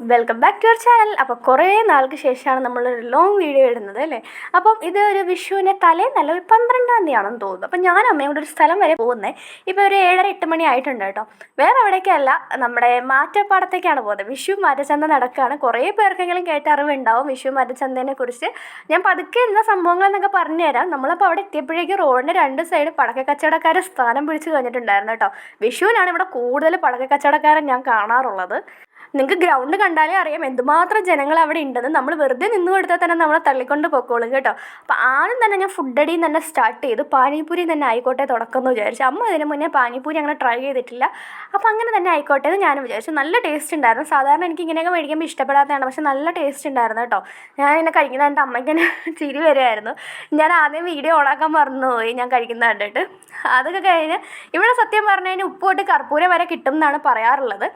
Welcome back to our channel. അപ്പോൾ കുറേ നാൾക്ക് ശേഷമാണ് നമ്മളൊരു ലോങ് വീഡിയോ ഇടുന്നത് അല്ലേ. അപ്പം ഇത് ഒരു വിഷുവിനെ തലേന്നല്ല, ഒരു 12-ാം തീയതിയാണെന്ന് തോന്നുന്നു. അപ്പം ഞാൻ അമ്മയും കൂടെ ഒരു സ്ഥലം വരെ പോകുന്നത്. ഇപ്പോൾ ഒരു 7:30-8 മണി ആയിട്ടുണ്ട് കേട്ടോ. വേറെ എവിടേക്കല്ല, നമ്മുടെ മാറ്റപ്പാടത്തേക്കാണ് പോകുന്നത്. വിഷു മാറ്റച്ചന്ത നടക്കുകയാണ്. കുറേ പേർക്കെങ്കിലും കേട്ട അറിവുണ്ടാവും വിഷു മാറ്റച്ചന്തേനെ കുറിച്ച്. ഞാൻ പതുക്കെ എന്താ സംഭവങ്ങളെന്നൊക്കെ പറഞ്ഞു തരാം. നമ്മളപ്പോൾ അവിടെ എത്തിയപ്പോഴേക്കും റോഡിൻ്റെ 2 സൈഡ് പടക്ക കച്ചവടക്കാരെ സ്ഥാനം പിടിച്ച് കഴിഞ്ഞിട്ടുണ്ടായിരുന്നു കേട്ടോ. വിഷുവിനാണ് ഇവിടെ കൂടുതൽ പടക്ക കച്ചവടക്കാരൻ ഞാൻ കാണാറുള്ളത്. നിങ്ങൾക്ക് ഗ്രൗണ്ട് കണ്ടാലേ അറിയാം എന്തുമാത്രം ജനങ്ങൾ അവിടെ ഉണ്ടെന്ന്. നമ്മൾ വെറുതെ നിന്ന് കൊടുത്താൽ തന്നെ നമ്മളെ തള്ളിക്കൊണ്ട് പൊക്കോളും കേട്ടോ. അപ്പോൾ ആദ്യം തന്നെ ഞാൻ ഫുഡ് അടിയിൽ തന്നെ സ്റ്റാർട്ട് ചെയ്തു. പാനിപൂരി തന്നെ ആയിക്കോട്ടെ തുടക്കം എന്ന് വിചാരിച്ചു. അമ്മ ഇതിന് മുന്നേ പാനിപൂരി അങ്ങനെ ട്രൈ ചെയ്തിട്ടില്ല. അപ്പോൾ അങ്ങനെ തന്നെ ആയിക്കോട്ടെ എന്ന് ഞാനും വിചാരിച്ചു. നല്ല ടേസ്റ്റ് ഉണ്ടായിരുന്നു. സാധാരണ എനിക്ക് ഇങ്ങനെയൊക്കെ മേടിക്കുമ്പോൾ ഇഷ്ടപ്പെടാത്തതാണ്, പക്ഷേ നല്ല ടേസ്റ്റ് ഉണ്ടായിരുന്നു കേട്ടോ. ഞാൻ ഇങ്ങനെ കഴിക്കുന്നത് കണ്ടിട്ട് അമ്മയ്ക്ക് തന്നെ ചിരി വരുമായിരുന്നു. ഞാൻ ആദ്യം വീഡിയോ ഓണാക്കാൻ മറന്നുപോയി ഞാൻ കഴിക്കുന്നത് കണ്ടിട്ട്. അതൊക്കെ കഴിഞ്ഞ് ഇവിടെ സത്യം പറഞ്ഞു കഴിഞ്ഞാൽ ഉപ്പ് തൊട്ട് കർപ്പൂരം വരെ കിട്ടും എന്നാണ് പറയാറുള്ളത്.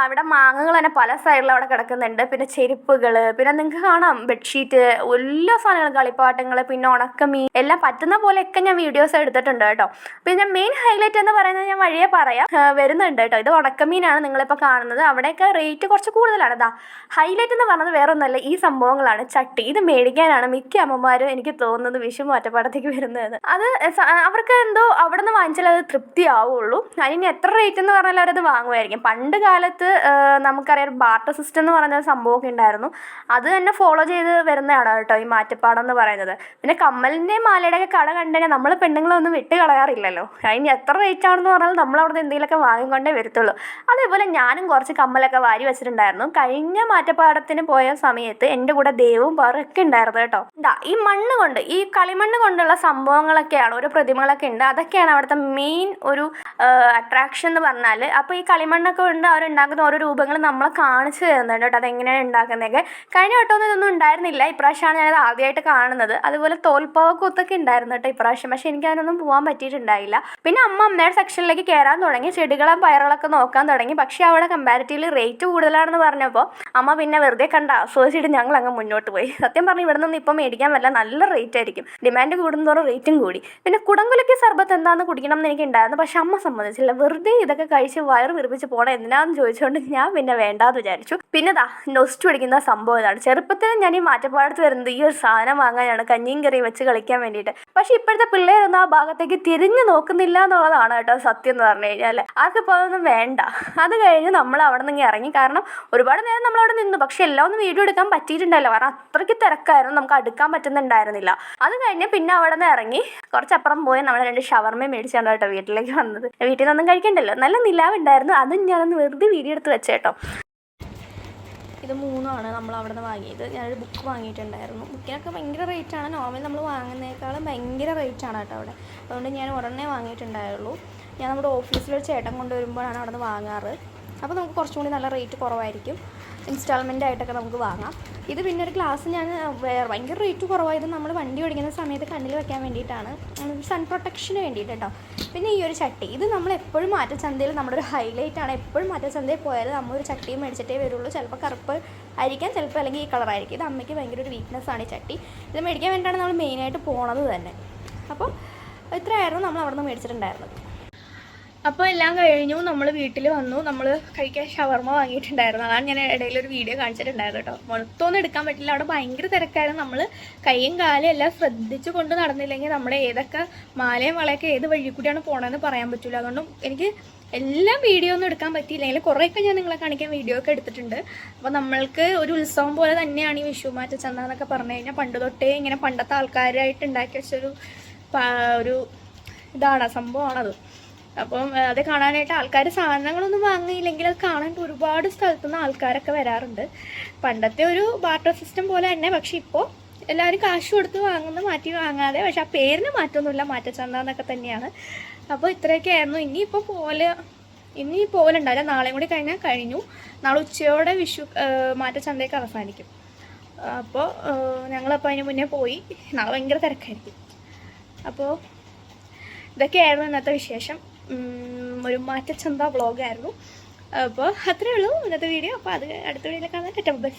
ഇവിടെ മാങ്ങകൾ തന്നെ പല സൈഡിലും അവിടെ കിടക്കുന്നുണ്ട്. പിന്നെ ചെരുപ്പുകൾ, പിന്നെ നിങ്ങൾക്ക് കാണാം ബെഡ്ഷീറ്റ്, എല്ലാ സാധനങ്ങളും, കളിപ്പാട്ടങ്ങൾ, പിന്നെ ഉണക്കമീൻ, എല്ലാം പറ്റുന്ന പോലെയൊക്കെ ഞാൻ വീഡിയോസ് എടുത്തിട്ടുണ്ട് കേട്ടോ. പിന്നെ മെയിൻ ഹൈലൈറ്റ് എന്ന് പറയുന്നത് ഞാൻ വഴിയെ പറയാം, വരുന്നുണ്ട് കേട്ടോ. ഇത് ഉണക്കമീനാണ് നിങ്ങളിപ്പോൾ കാണുന്നത്. അവിടെയൊക്കെ റേറ്റ് കുറച്ച് കൂടുതലാണ്. ഹൈലൈറ്റ് എന്ന് പറഞ്ഞത് വേറെ ഒന്നുമല്ല, ഈ സംഭവങ്ങളാണ്. ചട്ടി ഇത് മേടിക്കാനാണ് മിക്ക അമ്മമാരും എനിക്ക് തോന്നുന്നത് വിഷു മാറ്റപ്പാടത്തേക്ക് വരുന്നത്. അത് അവർക്ക് എന്തോ അവിടെ നിന്ന് വാങ്ങിച്ചാൽ അത് തൃപ്തിയാവുള്ളൂ. അതിന് എത്ര റേറ്റ് എന്ന് പറഞ്ഞാൽ അവരത് വാങ്ങുമായിരിക്കും. പണ്ട് കാലത്ത് നമുക്കറിയാം ബാർട്ടർ സിസ്റ്റം എന്ന് പറയുന്ന സംഭവമൊക്കെ ഉണ്ടായിരുന്നു. അത് തന്നെ ഫോളോ ചെയ്ത് വരുന്നതാണ് കേട്ടോ ഈ മാറ്റപ്പാടം എന്ന് പറയുന്നത്. പിന്നെ കമ്മലിൻ്റെയും മാലയുടെയൊക്കെ കട കണ്ടുകഴിഞ്ഞാൽ നമ്മൾ പെണ്ണുങ്ങളൊന്നും വിട്ട് കളയാറില്ലല്ലോ. അതിന് എത്ര റേറ്റ് ആണെന്ന് പറഞ്ഞാൽ നമ്മളവിടെ എന്തെങ്കിലുമൊക്കെ വാങ്ങിക്കൊണ്ടേ വരത്തുള്ളൂ. അതേപോലെ ഞാനും കുറച്ച് കമ്മലൊക്കെ വാരി വെച്ചിട്ടുണ്ടായിരുന്നു. കഴിഞ്ഞ മാറ്റപ്പാടത്തിന് പോയ സമയത്ത് എൻ്റെ കൂടെ ദേവും പാറൊക്കെ ഉണ്ടായിരുന്നു കേട്ടോ. ഈ മണ്ണ് കൊണ്ട്, ഈ കളിമണ്ണ് കൊണ്ടുള്ള സംഭവങ്ങളൊക്കെയാണ്, ഓരോ പ്രതിമകളൊക്കെ ഉണ്ട്. അതൊക്കെയാണ് അവിടുത്തെ മെയിൻ ഒരു അട്രാക്ഷൻ എന്ന് പറഞ്ഞാൽ. അപ്പോൾ ഈ കളിമണ്ണൊക്കെ കൊണ്ട് അവരുണ്ടാക്കുന്ന ഓരോ രൂപങ്ങൾ നമ്മളെ കാണിച്ചു തരുന്നുണ്ട് കേട്ടോ, അതെങ്ങനെയാണ് ഉണ്ടാക്കുന്നതൊക്കെ. കഴിഞ്ഞ വട്ടമൊന്നും ഇതൊന്നും ഉണ്ടായിരുന്നില്ല. ഇപ്രാവശ്യമാണ് ഞാനത് ആദ്യമായിട്ട് കാണുന്നത്. അതുപോലെ തോൽപ്പാവക്കൂത്തൊക്കെ ഉണ്ടായിരുന്നു കേട്ടോ ഇപ്രാവശ്യം. പക്ഷേ എനിക്ക് അതിനൊന്നും പോകാൻ പറ്റിയിട്ടുണ്ടായില്ല. പിന്നെ അമ്മയുടെ സെക്ഷനിലേക്ക് കയറാൻ തുടങ്ങി, ചെടികളും പയറുകളൊക്കെ നോക്കാൻ തുടങ്ങി. പക്ഷേ അവിടെ കമ്പാരിറ്റീവ്ലി റേറ്റ് കൂടുതലാണെന്ന് പറഞ്ഞപ്പോൾ അമ്മ പിന്നെ വെറുതെ കണ്ട് ആസ്വദിച്ചിട്ട് ഞങ്ങൾ അങ്ങ് മുന്നോട്ട് പോയി. സത്യം പറഞ്ഞാൽ ഇവിടെ നിന്ന് ഇപ്പം മേടിക്കാൻ പറ്റില്ല, നല്ല റേറ്റ് ആയിരിക്കും. ഡിമാൻഡ് കൂടുന്നതോറും റേറ്റും കൂടി. പിന്നെ കുടംകുലയ്ക്ക് സർബത്ത് എന്താണെന്ന് കുടിക്കണം എന്ന് എനിക്ക് ഉണ്ടായിരുന്നു. പക്ഷെ അമ്മ സമ്മതിച്ചില്ല. വെറുതെ ഇതൊക്കെ കഴിച്ച് വയറ് വിറിപ്പിച്ച് പോകണം എന്തിനാന്ന് ചോദിച്ചുകൊണ്ട് ഞാൻ പിന്നെ വേണ്ടാന്ന് വിചാരിച്ചു. പിന്നെ നൊസ്റ്റ് പിടിക്കുന്ന സംഭവം ഇതാണ്. ചെറുപ്പത്തിൽ ഞാൻ ഈ മാറ്റപ്പാടത്ത് വരുന്നത് ഈ ഒരു സാധനം വാങ്ങാനാണ്, കഞ്ഞിയും കറിയും വെച്ച് കളിക്കാൻ വേണ്ടിയിട്ട്. പക്ഷെ ഇപ്പോഴത്തെ പിള്ളേരൊന്നും ആ ഭാഗത്തേക്ക് തിരിഞ്ഞു നോക്കുന്നില്ല എന്നുള്ളതാണ് കേട്ടോ സത്യം എന്ന് പറഞ്ഞു കഴിഞ്ഞാൽ. ആർക്കിപ്പോൾ അതൊന്നും വേണ്ട. അത് കഴിഞ്ഞ് നമ്മൾ അവിടെ നിന്ന് ഇറങ്ങി. കാരണം ഒരുപാട് നേരം നമ്മളവിടെ നിന്നു, പക്ഷെ എല്ലാം ഒന്നും വീഡിയോ എടുക്കാൻ പറ്റിയിട്ടുണ്ടല്ലോ, കാരണം അത്രയ്ക്ക് തിരക്കായിരുന്നു, നമുക്ക് അടുക്കാൻ പറ്റുന്നുണ്ടായിരുന്നില്ല. അത് കഴിഞ്ഞ് പിന്നെ അവിടെ നിന്ന് ഇറങ്ങി കുറച്ചപ്പുറം പോയി നമ്മൾ 2 ഷവർമ മേടിച്ചാണ് കേട്ടോ വീട്ടിലേക്ക് വന്നത്. വീട്ടിൽ നിന്നൊന്നും കഴിക്കണ്ടല്ലോ, നല്ല നിലാവുണ്ടായിരുന്നു. അതും ഞാനൊന്ന് വെറുതെ വീഡിയോ എടുത്ത് വെച്ചേട്ടോ. ഇത് 3ആണ് നമ്മൾ അവിടെ നിന്ന് വാങ്ങിയത്. ഞാനൊരു ബുക്ക് വാങ്ങിയിട്ടുണ്ടായിരുന്നു. ബുക്കിനൊക്കെ ഭയങ്കര റേറ്റാണ്. നോർമലി നമ്മൾ വാങ്ങുന്നതിനേക്കാളും ഭയങ്കര റേറ്റാണ് കേട്ടോ അവിടെ. അതുകൊണ്ട് ഞാൻ ഒരെണ്ണേ വാങ്ങിയിട്ടുണ്ടായുള്ളൂ. ഞാൻ നമ്മുടെ ഓഫീസിലൊരു ചേട്ടൻ കൊണ്ടുവരുമ്പോഴാണ് അവിടെ നിന്ന് വാങ്ങാറ്. അപ്പോൾ നമുക്ക് കുറച്ചും കൂടി നല്ല റേറ്റ് കുറവായിരിക്കും. ഇൻസ്റ്റാൾമെൻ്റ് ആയിട്ടൊക്കെ നമുക്ക് വാങ്ങാം. ഇത് പിന്നെ ഒരു ഗ്ലാസ് ഞാൻ ഭയങ്കര റേറ്റ് കുറവായത് നമ്മൾ വണ്ടി ഓടിക്കുന്ന സമയത്ത് കണ്ണിൽ വെക്കാൻ വേണ്ടിയിട്ടാണ്, സൺ പ്രൊട്ടക്ഷന് വേണ്ടിയിട്ട് കേട്ടോ. പിന്നെ ഈ ഒരു ചട്ടി, ഇത് നമ്മൾ എപ്പോഴും മാറ്റച്ചന്തയിൽ നമ്മുടെ ഒരു ഹൈലൈറ്റ് ആണ്. എപ്പോഴും മാറ്റച്ചന്തയിൽ പോയാൽ നമ്മളൊരു ചട്ടിയും മേടിച്ചിട്ടേ വരുള്ളൂ. ചിലപ്പോൾ കറുപ്പ് ആയിരിക്കാം, ചിലപ്പോൾ അല്ലെങ്കിൽ ഈ കളറായിരിക്കും. ഇത് അമ്മയ്ക്ക് ഭയങ്കര ഒരു വീക്ക്നെസ്സാണ് ഈ ചട്ടി. ഇത് മേടിക്കാൻ വേണ്ടിയിട്ടാണ് നമ്മൾ മെയിനായിട്ട് പോണത് തന്നെ. അപ്പോൾ ഇത്രയായിരുന്നു നമ്മൾ അവിടെ നിന്ന് മേടിച്ചിട്ടുണ്ടായിരുന്നത്. അപ്പോൾ എല്ലാം കഴിഞ്ഞു, നമ്മൾ വീട്ടിൽ വന്നു. നമ്മൾ കഴിക്കാൻ ഷവർമ വാങ്ങിയിട്ടുണ്ടായിരുന്നു. അതാണ് ഞാൻ ഇടയിലൊരു വീഡിയോ കാണിച്ചിട്ടുണ്ടായിരുന്നു കേട്ടോ. മൊത്തമൊന്നും എടുക്കാൻ പറ്റില്ല, അവിടെ ഭയങ്കര തിരക്കായിരുന്നു. നമ്മൾ കൈയും കാലും എല്ലാം ശ്രദ്ധിച്ചു കൊണ്ട് നടന്നില്ലെങ്കിൽ നമ്മുടെ ഏതൊക്കെ മാലയും വളയൊക്കെ ഏത് വഴി കൂടിയാണ് പോകണമെന്ന് പറയാൻ പറ്റില്ല. അതുകൊണ്ടും എനിക്ക് എല്ലാം വീഡിയോ ഒന്നും എടുക്കാൻ പറ്റിയില്ലെങ്കിൽ കുറേയൊക്കെ ഞാൻ നിങ്ങളെ കാണിക്കാൻ വീഡിയോ ഒക്കെ എടുത്തിട്ടുണ്ട്. അപ്പോൾ നമ്മൾക്ക് ഒരു ഉത്സവം പോലെ തന്നെയാണ് ഈ വിഷു മാറ്റച്ചന്ത എന്നൊക്കെ പറഞ്ഞു കഴിഞ്ഞാൽ. പണ്ട് തൊട്ടേ ഇങ്ങനെ പണ്ടത്തെ ആൾക്കാരായിട്ട് ഉണ്ടാക്കി വെച്ചൊരു ഇതാണ്, സംഭവമാണത്. അപ്പം അത് കാണാനായിട്ട് ആൾക്കാർ സാധനങ്ങളൊന്നും വാങ്ങിയില്ലെങ്കിൽ അത് കാണാൻ ഒരുപാട് സ്ഥലത്തുനിന്ന് ആൾക്കാരൊക്കെ വരാറുണ്ട്. പണ്ടത്തെ ഒരു ബാർട്ടർ സിസ്റ്റം പോലെ തന്നെ. പക്ഷെ ഇപ്പോൾ എല്ലാവരും കാശ് കൊടുത്ത് മാറ്റി വാങ്ങാതെ, പക്ഷെ ആ പേരിന് മാറ്റമൊന്നുമില്ല, മാറ്റച്ചന്ത എന്നൊക്കെ തന്നെയാണ്. അപ്പോൾ ഇത്രയൊക്കെ ആയിരുന്നു. ഇനി പോലുണ്ടാവില്ല, നാളെയും കൂടി കഴിഞ്ഞാൽ കഴിഞ്ഞു. നാളെ ഉച്ചയോടെ വിഷു മാറ്റച്ചന്തയൊക്കെ അവസാനിക്കും. അപ്പോൾ ഞങ്ങളപ്പോൾ അതിന് മുന്നേ പോയി. നാളെ ഭയങ്കര തിരക്കായിരിക്കും. അപ്പോൾ ഇതൊക്കെയായിരുന്നു ഇന്നത്തെ വിശേഷം. ഒരു മാറ്റച്ചന്ത വ്ളോഗായിരുന്നു. അപ്പോൾ അത്രയേ ഉള്ളൂ ഇന്നത്തെ വീഡിയോ. അപ്പോൾ അത് അടുത്ത വീഡിയോയിൽ കാണാൻ ബൈ.